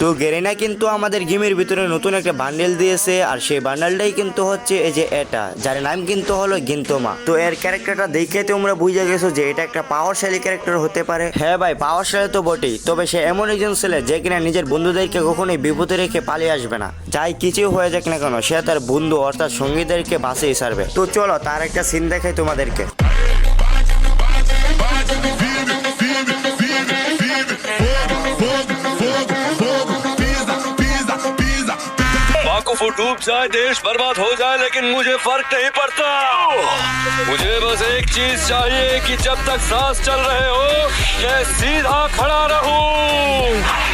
তো গেরিনা কিন্তু আমাদের গেমের ভিতরে নতুন একটা বান্ডেল দিয়েছে, আর সেই বান্ডেলটাই কিন্তু হচ্ছে এই যে এটা, যার নাম কিন্তু হলো গিন্তোমা। তো এর ক্যারেক্টারটা দেখে তোমরা বুঝে গেছো যে এটা একটা পাওয়ারশালী ক্যারেক্টার হতে পারে। হ্যাঁ ভাই, পাওয়ারশালী তো বটেই, তবে সে এমন একজন ছেলে যে কিনা নিজের বন্ধুদেরকে কখনোই বিপদে রেখে পালিয়ে আসবে না। যাই কিছু হয়ে যাক না কেন, সে তার বন্ধু অর্থাৎ সঙ্গীদেরকে বাঁচিয়ে ছাড়বে। তো চলো তার একটা সিন দেখাই তোমাদেরকে। वाकुफु डूब जाए, देश बर्बाद हो जाए, लेकिन मुझे फर्क नहीं पड़ता। मुझे बस एक चीज चाहिए कि जब तक सांस चल रहे हो मैं सीधा खड़ा रहूं।